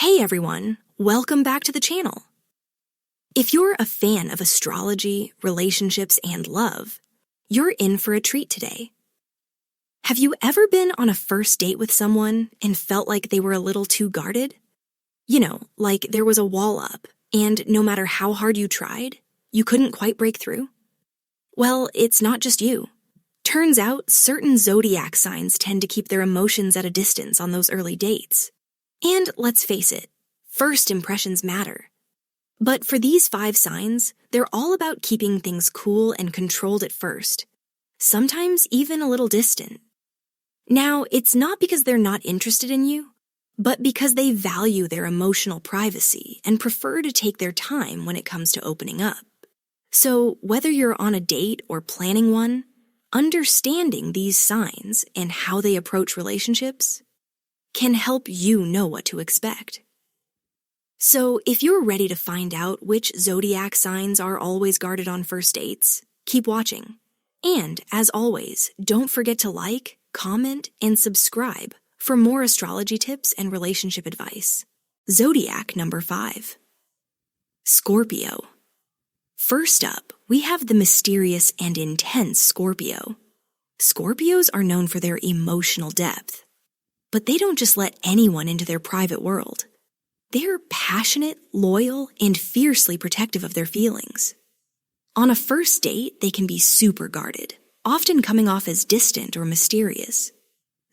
Hey everyone, welcome back to the channel. If you're a fan of astrology, relationships, and love, you're in for a treat today. Have you ever been on a first date with someone and felt like they were a little too guarded? You know, like there was a wall up, and no matter how hard you tried, you couldn't quite break through? Well, it's not just you. Turns out certain zodiac signs tend to keep their emotions at a distance on those early dates. And let's face it, first impressions matter. But for these 5 signs, they're all about keeping things cool and controlled at first, sometimes even a little distant. Now, it's not because they're not interested in you, but because they value their emotional privacy and prefer to take their time when it comes to opening up. So whether you're on a date or planning one, understanding these signs and how they approach relationships can help you know what to expect. So if you're ready to find out which zodiac signs are always guarded on first dates, keep watching. And as always, don't forget to like, comment, and subscribe for more astrology tips and relationship advice. Zodiac number 5. Scorpio. First up, we have the mysterious and intense Scorpio. Scorpios are known for their emotional depth. But they don't just let anyone into their private world. They're passionate, loyal, and fiercely protective of their feelings. On a first date, they can be super guarded, often coming off as distant or mysterious.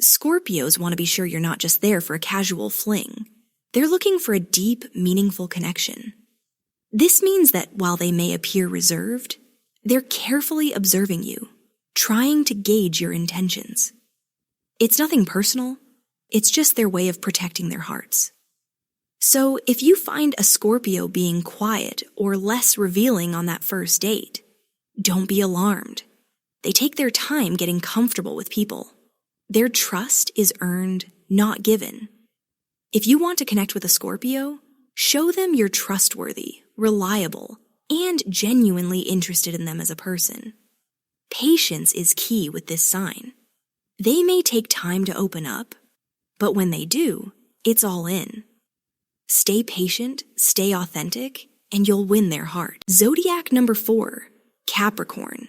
Scorpios want to be sure you're not just there for a casual fling. They're looking for a deep, meaningful connection. This means that while they may appear reserved, they're carefully observing you, trying to gauge your intentions. It's nothing personal. It's just their way of protecting their hearts. So if you find a Scorpio being quiet or less revealing on that first date, don't be alarmed. They take their time getting comfortable with people. Their trust is earned, not given. If you want to connect with a Scorpio, show them you're trustworthy, reliable, and genuinely interested in them as a person. Patience is key with this sign. They may take time to open up, but when they do, it's all in. Stay patient, stay authentic, and you'll win their heart. Zodiac number 4, Capricorn.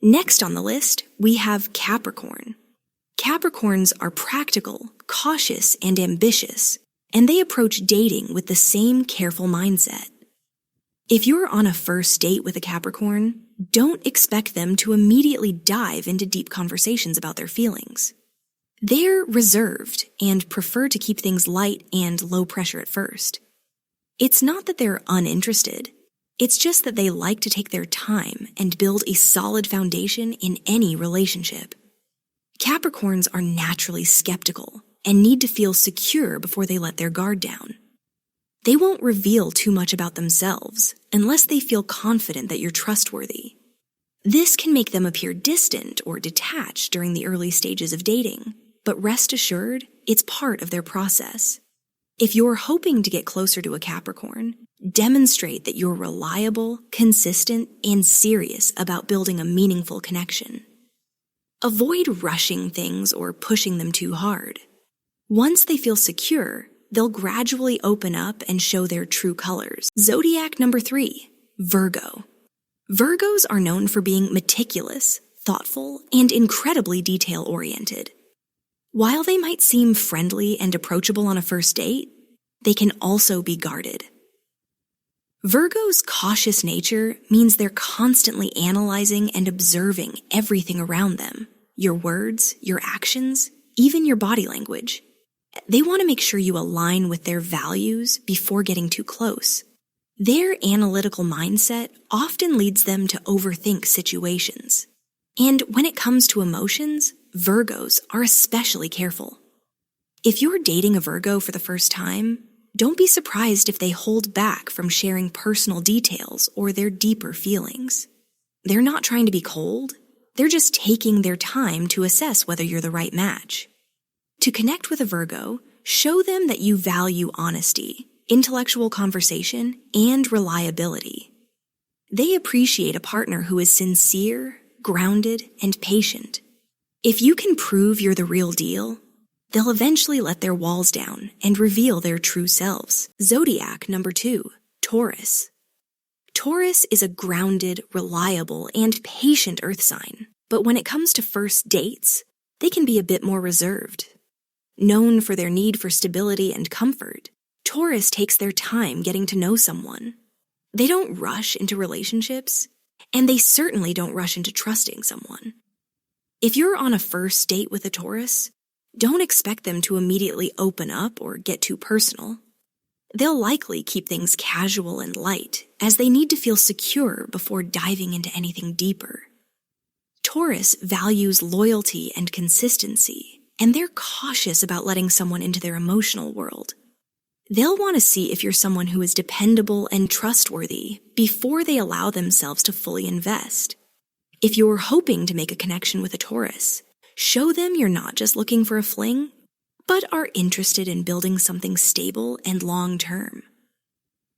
Next on the list, we have Capricorn. Capricorns are practical, cautious, and ambitious, and they approach dating with the same careful mindset. If you're on a first date with a Capricorn, don't expect them to immediately dive into deep conversations about their feelings. They're reserved and prefer to keep things light and low pressure at first. It's not that they're uninterested. It's just that they like to take their time and build a solid foundation in any relationship. Capricorns are naturally skeptical and need to feel secure before they let their guard down. They won't reveal too much about themselves unless they feel confident that you're trustworthy. This can make them appear distant or detached during the early stages of dating. But rest assured, it's part of their process. If you're hoping to get closer to a Capricorn, demonstrate that you're reliable, consistent, and serious about building a meaningful connection. Avoid rushing things or pushing them too hard. Once they feel secure, they'll gradually open up and show their true colors. Zodiac number 3, Virgo. Virgos are known for being meticulous, thoughtful, and incredibly detail-oriented. While they might seem friendly and approachable on a first date, they can also be guarded. Virgo's cautious nature means they're constantly analyzing and observing everything around them, your words, your actions, even your body language. They want to make sure you align with their values before getting too close. Their analytical mindset often leads them to overthink situations. And when it comes to emotions, Virgos are especially careful. If you're dating a Virgo for the first time, don't be surprised if they hold back from sharing personal details or their deeper feelings. They're not trying to be cold, they're just taking their time to assess whether you're the right match. To connect with a Virgo, show them that you value honesty, intellectual conversation, and reliability. They appreciate a partner who is sincere, grounded, and patient. If you can prove you're the real deal, they'll eventually let their walls down and reveal their true selves. Zodiac number 2, Taurus. Taurus is a grounded, reliable, and patient earth sign, but when it comes to first dates, they can be a bit more reserved. Known for their need for stability and comfort, Taurus takes their time getting to know someone. They don't rush into relationships, and they certainly don't rush into trusting someone. If you're on a first date with a Taurus, don't expect them to immediately open up or get too personal. They'll likely keep things casual and light, as they need to feel secure before diving into anything deeper. Taurus values loyalty and consistency, and they're cautious about letting someone into their emotional world. They'll want to see if you're someone who is dependable and trustworthy before they allow themselves to fully invest. If you're hoping to make a connection with a Taurus, show them you're not just looking for a fling, but are interested in building something stable and long-term.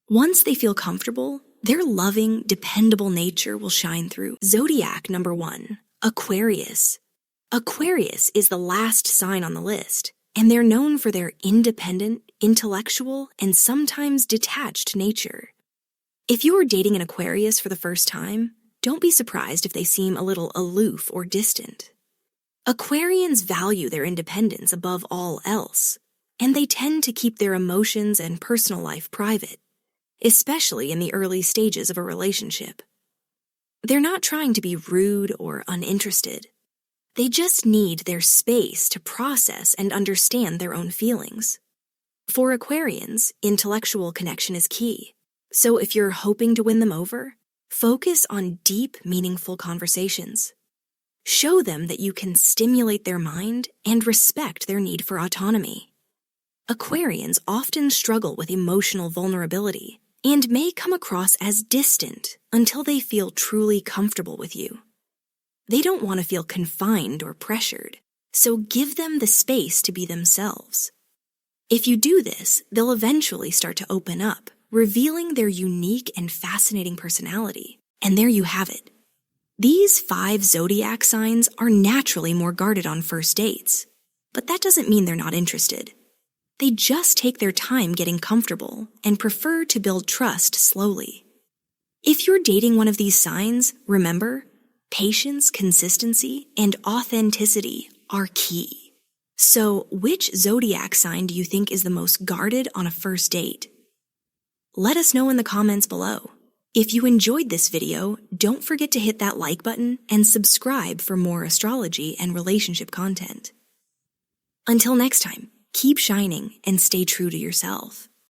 Once they feel comfortable, their loving, dependable nature will shine through. Zodiac number 1, Aquarius. Aquarius is the last sign on the list, and they're known for their independent, intellectual, and sometimes detached nature. If you're dating an Aquarius for the first time, don't be surprised if they seem a little aloof or distant. Aquarians value their independence above all else, and they tend to keep their emotions and personal life private, especially in the early stages of a relationship. They're not trying to be rude or uninterested. They just need their space to process and understand their own feelings. For Aquarians, intellectual connection is key, so if you're hoping to win them over, focus on deep, meaningful conversations. Show them that you can stimulate their mind and respect their need for autonomy. Aquarians often struggle with emotional vulnerability and may come across as distant until they feel truly comfortable with you. They don't want to feel confined or pressured, so give them the space to be themselves. If you do this, they'll eventually start to open up, revealing their unique and fascinating personality, and there you have it. These 5 zodiac signs are naturally more guarded on first dates, but that doesn't mean they're not interested. They just take their time getting comfortable and prefer to build trust slowly. If you're dating one of these signs, remember, patience, consistency, and authenticity are key. So, which zodiac sign do you think is the most guarded on a first date? Let us know in the comments below. If you enjoyed this video, don't forget to hit that like button and subscribe for more astrology and relationship content. Until next time, keep shining and stay true to yourself.